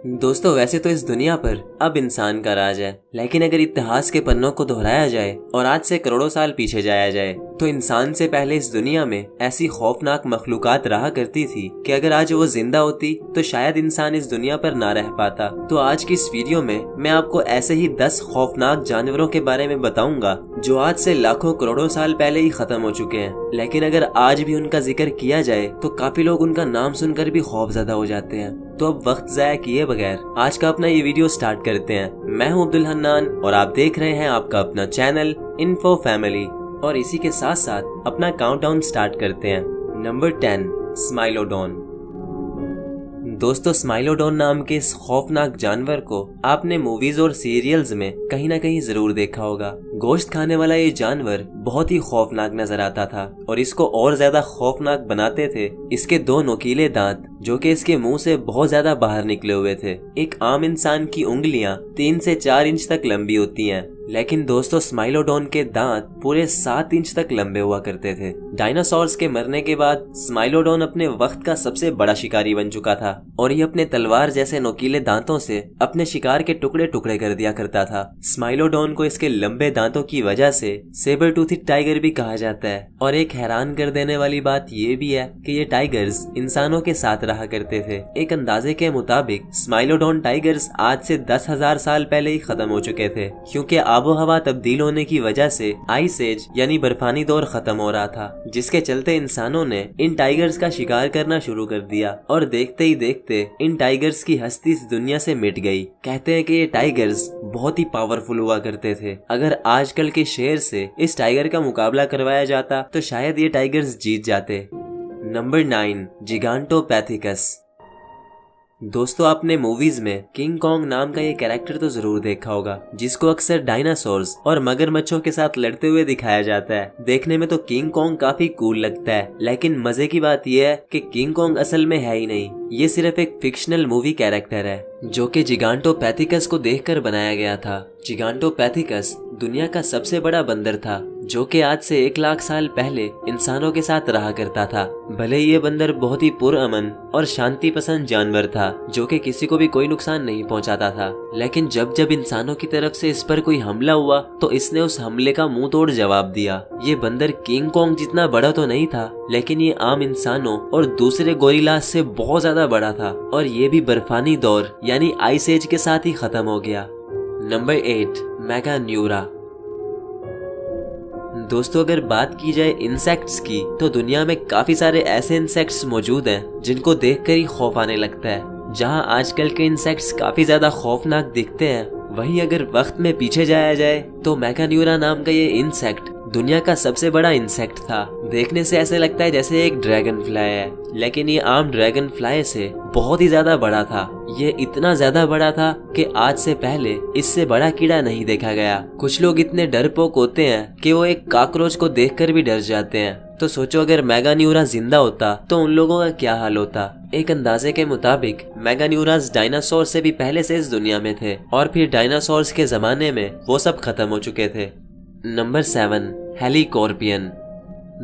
दोस्तों वैसे तो इस दुनिया पर अब इंसान का राज है, लेकिन अगर इतिहास के पन्नों को दोहराया जाए और आज से करोड़ों साल पीछे जाया जाए तो इंसान से पहले इस दुनिया में ऐसी खौफनाक मखलूकात रहा करती थी कि अगर आज वो जिंदा होती तो शायद इंसान इस दुनिया पर ना रह पाता। तो आज की इस वीडियो में मैं आपको ऐसे ही 10 खौफनाक जानवरों के बारे में बताऊंगा जो आज से लाखों करोड़ों साल पहले ही खत्म हो चुके हैं, लेकिन अगर आज भी उनका जिक्र किया जाए तो काफी लोग उनका नाम सुनकर भी खौफजदा हो जाते हैं। तो अब वक्त जाया किए बगैर आज का अपना ये वीडियो स्टार्ट करते हैं। मैं हूं अब्दुल हन्नान और आप देख रहे हैं आपका अपना चैनल इन्फो फैमिली, और इसी के साथ साथ अपना काउंटडाउन स्टार्ट करते हैं। नंबर 10, स्माइलोडोन। दोस्तों स्माइलोडोन नाम के इस खौफनाक जानवर को आपने मूवीज और सीरियल्स में कहीं ना कहीं जरूर देखा होगा। गोश्त खाने वाला ये जानवर बहुत ही खौफनाक नजर आता था और इसको और ज्यादा खौफनाक बनाते थे इसके 2 नुकीले दांत जो कि इसके मुंह से बहुत ज्यादा बाहर निकले हुए थे। एक आम इंसान की उंगलियां 3 से 4 इंच तक लंबी होती हैं, लेकिन दोस्तों स्माइलोडोन के दांत पूरे 7 इंच तक लंबे हुआ करते थे। डायनासोर्स के मरने के बाद स्माइलोडोन अपने वक्त का सबसे बड़ा शिकारी बन चुका था और ये अपने तलवार जैसे नुकीले दांतों से अपने शिकार के टुकड़े टुकड़े कर दिया करता था। स्माइलोडोन को इसके लंबे दांतों की वजह से सेबर टूथड टाइगर भी कहा जाता है। और एक हैरान कर देने वाली बात ये भी है कि ये टाइगर्स इंसानों के साथ रहा करते थे। एक अंदाजे के मुताबिक स्माइलोडोन टाइगर्स आज से 10,000 साल पहले ही खत्म हो चुके थे, क्योंकि आबो हवा तब्दील होने की वजह से आइस एज यानी बर्फानी दौर खत्म हो रहा था, जिसके चलते इंसानों ने इन टाइगर्स का शिकार करना शुरू कर दिया और देखते ही देखते इन टाइगर्स की हस्ती इस दुनिया से मिट गई। कहते हैं कि ये टाइगर्स बहुत ही पावरफुल हुआ करते थे। अगर आजकल के शेर से इस टाइगर का मुकाबला करवाया जाता तो शायद ये टाइगर्स जीत जाते। नंबर 9, जिगांटोपैथिकस। दोस्तों आपने मूवीज में किंग कॉन्ग नाम का ये कैरेक्टर तो जरूर देखा होगा, जिसको अक्सर डायनासोर्स और मगरमच्छों के साथ लड़ते हुए दिखाया जाता है। देखने में तो किंग कॉन्ग काफी कूल लगता है, लेकिन मजे की बात यह है कि किंग कॉन्ग असल में है ही नहीं, ये सिर्फ एक फिक्शनल मूवी कैरेक्टर है जो कि जिगांटोपैथिकस को देखकर बनाया गया था। जिगांटोपैथिकस दुनिया का सबसे बड़ा बंदर था जो कि आज से 1 लाख साल पहले इंसानों के साथ रहा करता था। भले ये बंदर बहुत ही पुरअमन और शांति पसंद जानवर था जो कि किसी को भी कोई नुकसान नहीं पहुंचाता था, लेकिन जब जब इंसानों की तरफ से इस पर कोई हमला हुआ तो इसने उस हमले का मुंह तोड़ जवाब दिया। ये बंदर किंग कॉन्ग जितना बड़ा तो नहीं था, लेकिन ये आम इंसानों और दूसरे गोरिल्लास से बहुत ज्यादा बड़ा था और ये भी बर्फानी दौर यानी आइस एज के साथ ही खत्म हो गया। नंबर 8, मेगान्यूरा। दोस्तों अगर बात की जाए इंसेक्ट्स की तो दुनिया में काफी सारे ऐसे इंसेक्ट्स मौजूद हैं जिनको देखकर ही खौफ आने लगता है। जहां आजकल के इंसेक्ट्स काफी ज्यादा खौफनाक दिखते हैं, वहीं अगर वक्त में पीछे जाया जाए तो मेगान्यूरा नाम का ये इंसेक्ट दुनिया का सबसे बड़ा इंसेक्ट था। देखने से ऐसे लगता है जैसे एक ड्रैगन फ्लाई है, लेकिन ये आम ड्रैगन फ्लाई से बहुत ही ज्यादा बड़ा था। ये इतना ज्यादा बड़ा था कि आज से पहले इससे बड़ा कीड़ा नहीं देखा गया। कुछ लोग इतने डरपोक होते हैं कि वो एक कॉकरोच को देखकर भी डर जाते हैं। तो सोचो अगर मेगान्यूरा जिंदा होता तो उन लोगों का क्या हाल होता। एक अंदाजे के मुताबिक मेगान्यूरास डायनासोर से भी पहले से इस दुनिया में थे और फिर डायनासोर्स के जमाने में वो सब खत्म हो चुके थे। नंबर 7, हेलीकॉर्पियन।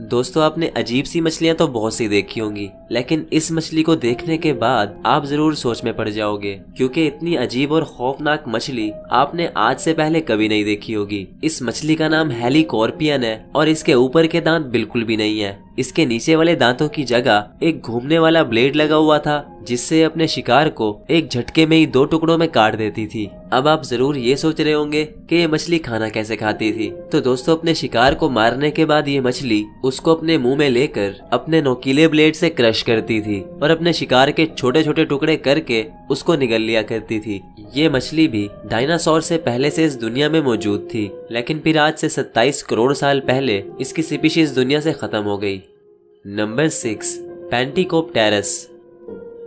दोस्तों आपने अजीब सी मछलियां तो बहुत सी देखी होंगी, लेकिन इस मछली को देखने के बाद आप जरूर सोच में पड़ जाओगे, क्योंकि इतनी अजीब और खौफनाक मछली आपने आज से पहले कभी नहीं देखी होगी। इस मछली का नाम हेलीकॉर्पियन है और इसके ऊपर के दांत बिल्कुल भी नहीं है। इसके नीचे वाले दांतों की जगह एक घूमने वाला ब्लेड लगा हुआ था, जिससे अपने शिकार को एक झटके में ही 2 टुकड़ों में काट देती थी। अब आप जरूर ये सोच रहे होंगे कि ये मछली खाना कैसे खाती थी। तो दोस्तों अपने शिकार को मारने के बाद ये मछली उसको अपने मुंह में लेकर अपने नोकीले ब्लेड से क्रश करती थी और अपने शिकार के छोटे छोटे टुकड़े करके उसको निगल लिया करती थी। ये मछली भी डायनासोर से पहले से इस दुनिया में मौजूद थी, लेकिन फिर आज से 27 करोड़ साल पहले इसकी स्पीशीज दुनिया से खत्म हो गई। नंबर 6, पेंटिकोप्टेरस।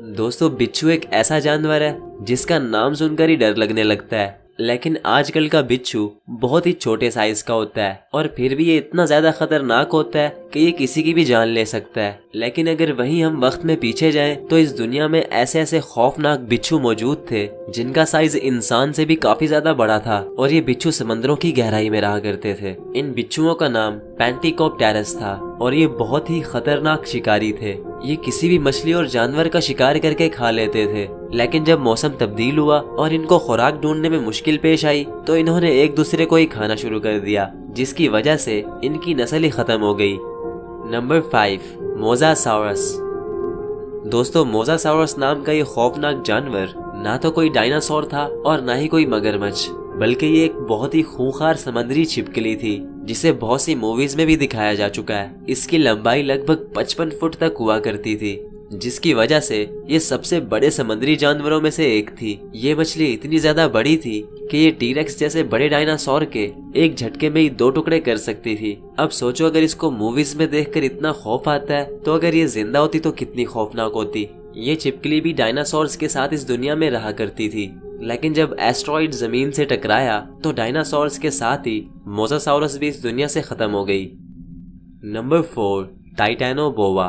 दोस्तों बिच्छू एक ऐसा जानवर है जिसका नाम सुनकर ही डर लगने लगता है, लेकिन आजकल का बिच्छू बहुत ही छोटे साइज का होता है और फिर भी ये इतना ज्यादा खतरनाक होता है कि ये किसी की भी जान ले सकता है। लेकिन अगर वहीं हम वक्त में पीछे जाएं तो इस दुनिया में ऐसे ऐसे खौफनाक बिच्छू मौजूद थे जिनका साइज इंसान से भी काफी ज्यादा बड़ा था और ये बिच्छू समंदरों की गहराई में रहा करते थे। इन बिच्छुओं का नाम पेंटिकोप्टेरस था और ये बहुत ही खतरनाक शिकारी थे। ये किसी भी मछली और जानवर का शिकार करके खा लेते थे। लेकिन जब मौसम तब्दील हुआ और इनको खुराक ढूंढने में मुश्किल पेश आई तो इन्होंने एक दूसरे को ही खाना शुरू कर दिया, जिसकी वजह से इनकी नस्ल ही खत्म हो गई। नंबर 5, मोसासाउरस। दोस्तों, मोसासाउरस नाम का ये खौफनाक जानवर ना तो कोई डायनासोर था और ना ही कोई मगरमच्छ, बल्कि ये एक बहुत ही खूंखार समुद्री छिपकली थी, जिसे बहुत सी मूवीज में भी दिखाया जा चुका है। इसकी लंबाई लगभग 55 फुट तक हुआ करती थी, जिसकी वजह से ये सबसे बड़े समुद्री जानवरों में से एक थी। ये मछली इतनी ज्यादा बड़ी थी कि ये टीरेक्स जैसे बड़े डायनासोर के एक झटके में ही 2 टुकड़े कर सकती थी। अब सोचो, अगर इसको मूवीज में देखकर इतना खौफ आता है तो अगर ये जिंदा होती तो कितनी खौफनाक होती। ये छिपकली भी डायनासोर्स के साथ इस दुनिया में रहा करती थी, लेकिन जब एस्ट्रॉइड जमीन से टकराया तो डायनासोर्स के साथ ही मोसासाउरस भी इस दुनिया से खत्म हो गई। नंबर 4, टाइटैनोबोआ।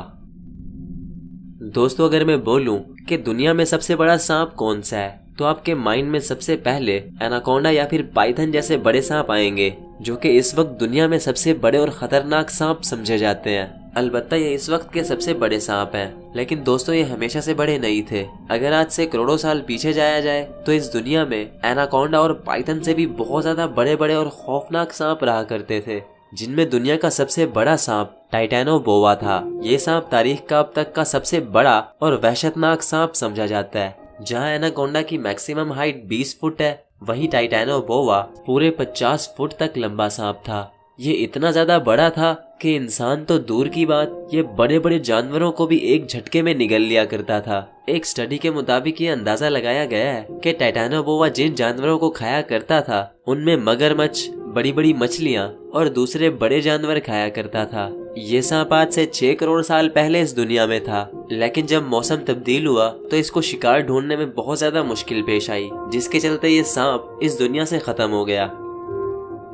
दोस्तों, अगर मैं बोलूं कि दुनिया में सबसे बड़ा सांप कौन सा है तो आपके माइंड में सबसे पहले एनाकोंडा या फिर पाइथन जैसे बड़े सांप आएंगे, जो कि इस वक्त दुनिया में सबसे बड़े और खतरनाक सांप समझे जाते हैं। अलबत्ता ये इस वक्त के सबसे बड़े सांप हैं, लेकिन दोस्तों ये हमेशा से बड़े नहीं थे। अगर आज से करोड़ों साल पीछे जाया जाए तो इस दुनिया में एनाकोंडा और पाइथन से भी बहुत ज्यादा बड़े बड़े और खौफनाक सांप रहा करते थे, जिनमें दुनिया का सबसे बड़ा सांप टाइटैनोबोआ था। ये सांप तारीख का अब तक का सबसे बड़ा और वहशतनाक सांप समझा जाता है। जहां एनाकोंडा की मैक्सिमम हाइट 20 फुट है, वहीं टाइटैनोबोआ पूरे 50 फुट तक लंबा सांप था। ये इतना ज्यादा बड़ा था कि इंसान तो दूर की बात, ये बड़े बड़े जानवरों को भी एक झटके में निगल लिया करता था। एक स्टडी के मुताबिक ये अंदाजा लगाया गया है कि टाइटैनोबोआ जिन जानवरों को खाया करता था उनमें मगरमच्छ, बड़ी बड़ी मछलियां और दूसरे बड़े जानवर खाया करता था। ये सांप आज से 6 करोड़ साल पहले इस दुनिया में था, लेकिन जब मौसम तब्दील हुआ तो इसको शिकार ढूंढने में बहुत ज्यादा मुश्किल पेश आई, जिसके चलते ये सांप इस दुनिया से खत्म हो गया।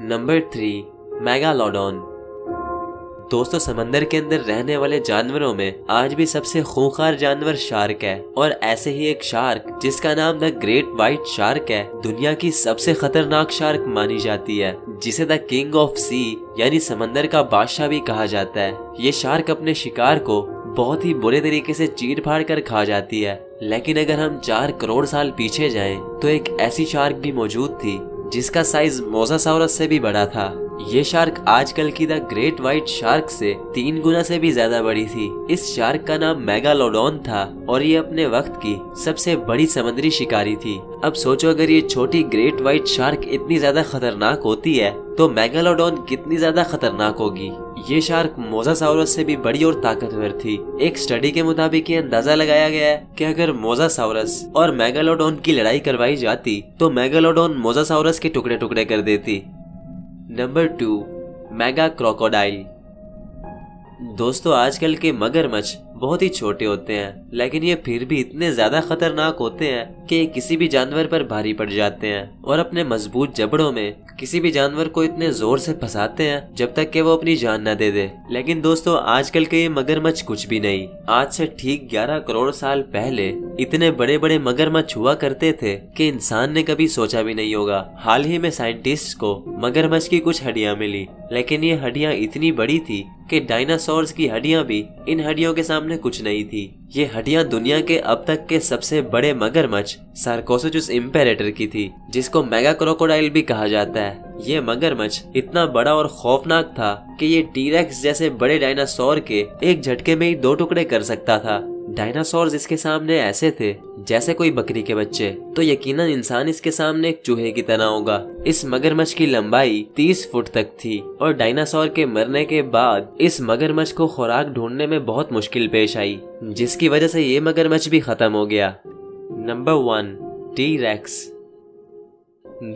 Number 3, megalodon. दोस्तों, समंदर के अंदर रहने वाले जानवरों में आज भी सबसे खूंखार जानवर शार्क है, और ऐसे ही एक शार्क जिसका नाम द ग्रेट व्हाइट शार्क है, दुनिया की सबसे खतरनाक शार्क मानी जाती है, जिसे द किंग ऑफ सी यानी समंदर का बादशाह भी कहा जाता है। ये शार्क अपने शिकार को बहुत ही बुरे तरीके से चीर फाड़ कर खा जाती है। लेकिन अगर हम 4 करोड़ साल पीछे जाएं तो एक ऐसी शार्क भी मौजूद थी जिसका साइज मोसासाउरस से भी बड़ा था। ये शार्क आजकल की द ग्रेट व्हाइट शार्क से 3 गुना से भी ज्यादा बड़ी थी। इस शार्क का नाम मेगालोडॉन था और ये अपने वक्त की सबसे बड़ी समुद्री शिकारी थी। अब सोचो, अगर ये छोटी ग्रेट व्हाइट शार्क इतनी ज्यादा खतरनाक होती है तो मेगालोडॉन कितनी ज्यादा खतरनाक होगी। ये शार्क मोसासाउरस से भी बड़ी और ताकतवर थी। एक स्टडी के मुताबिक ये अंदाजा लगाया गया है कि अगर मोसासाउरस और मेगालोडॉन की लड़ाई करवाई जाती तो मेगालोडॉन मोसासाउरस के टुकड़े टुकड़े कर देती। Number 2, mega crocodile. दोस्तों, आजकल के मगरमच्छ बहुत ही छोटे होते हैं, लेकिन ये फिर भी इतने ज्यादा खतरनाक होते हैं कि किसी भी जानवर पर भारी पड़ जाते हैं और अपने मजबूत जबड़ों में किसी भी जानवर को इतने जोर से फंसाते हैं जब तक कि वो अपनी जान न दे दे। लेकिन दोस्तों, आजकल के ये मगरमच्छ कुछ भी नहीं। आज से ठीक 11 करोड़ साल पहले इतने बड़े बड़े मगरमच्छ हुआ करते थे कि इंसान ने कभी सोचा भी नहीं होगा। हाल ही में साइंटिस्ट को मगरमच्छ की कुछ हड्डियां मिली, लेकिन ये हड्डियां इतनी बड़ी थी कि डायनासोर्स की हड्डियां भी इन हड्डियों के सामने कुछ नहीं थी। ये हड्डियां दुनिया के अब तक के सबसे बड़े मगरमच्छ सार्कोसोचुस इम्पेरेटर की थी, जिसको मेगा क्रोकोडाइल भी कहा जाता है। ये मगरमच्छ इतना बड़ा और खौफनाक था कि ये टीरेक्स जैसे बड़े डायनासोर के एक झटके में ही 2 टुकड़े कर सकता था। डायनासोर इसके सामने ऐसे थे जैसे कोई बकरी के बच्चे, तो यकीनन इंसान इसके सामने एक चूहे की तरह होगा। इस मगरमच्छ की लंबाई 30 फुट तक थी और डायनासोर के मरने के बाद इस मगरमच्छ को खुराक ढूंढने में बहुत मुश्किल पेश आई, जिसकी वजह से ये मगरमच्छ भी खत्म हो गया। Number 1, T-rex.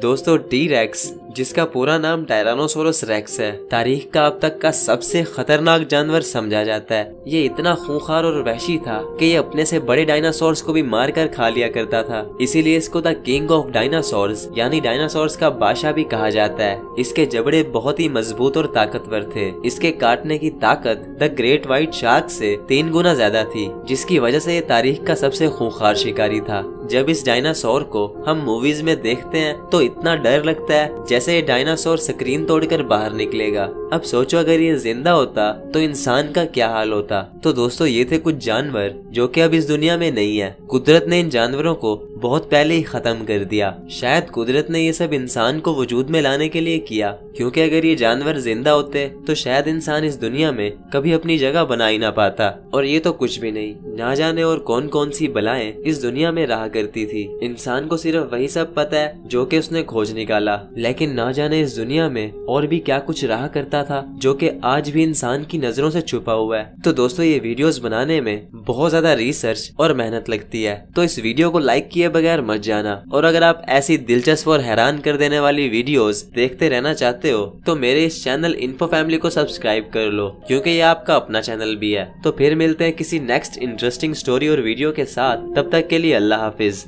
दोस्तों, टी-रेक्स, जिसका पूरा नाम टायरानोसोरस रेक्स है, तारीख का अब तक का सबसे खतरनाक जानवर समझा जाता है। ये इतना खूंखार और वहशी था कि ये अपने से बड़े डायनासोर्स को भी मार कर खा लिया करता था। इसीलिए इसको द किंग ऑफ डायनासोर्स यानी डायनासोर्स का बादशाह भी कहा जाता है। इसके जबड़े बहुत ही मजबूत और ताकतवर थे। इसके काटने की ताकत द ग्रेट व्हाइट शार्क से 3 गुना ज्यादा थी, जिसकी वजह से ये तारीख का सबसे खूंखार शिकारी था। जब इस डायनासोर को हम मूवीज में देखते हैं तो इतना डर लगता है जैसे ये डायनासोर स्क्रीन तोड़कर बाहर निकलेगा। अब सोचो अगर ये जिंदा होता तो इंसान का क्या हाल होता। तो दोस्तों ये थे कुछ जानवर जो कि अब इस दुनिया में नहीं है। कुदरत ने इन जानवरों को बहुत पहले ही खत्म कर दिया। शायद कुदरत ने ये सब इंसान को वजूद में लाने के लिए किया, क्योंकि अगर ये जानवर जिंदा होते तो शायद इंसान इस दुनिया में कभी अपनी जगह बना ही ना पाता। और ये तो कुछ भी नहीं, ना जाने और कौन कौन सी बलाएं इस दुनिया में रहा करती थी। इंसान को सिर्फ वही सब पता है जो कि उसने खोज निकाला, लेकिन ना जाने इस दुनिया में और भी क्या कुछ रहा करता था जो कि आज भी इंसान की नजरों से छुपा हुआ है। तो दोस्तों ये वीडियोस बनाने में बहुत ज्यादा रिसर्च और मेहनत लगती है, तो इस वीडियो को लाइक किए बगैर मत जाना। और अगर आप ऐसी दिलचस्प और हैरान कर देने वाली वीडियोस देखते रहना चाहते हो तो मेरे इस चैनल इन्फो फैमिली को सब्सक्राइब कर लो, क्योंकि ये आपका अपना चैनल भी है। तो फिर मिलते हैं किसी नेक्स्ट इंटरेस्टिंग स्टोरी और वीडियो के साथ। तब तक के लिए अल्लाह हाफिज।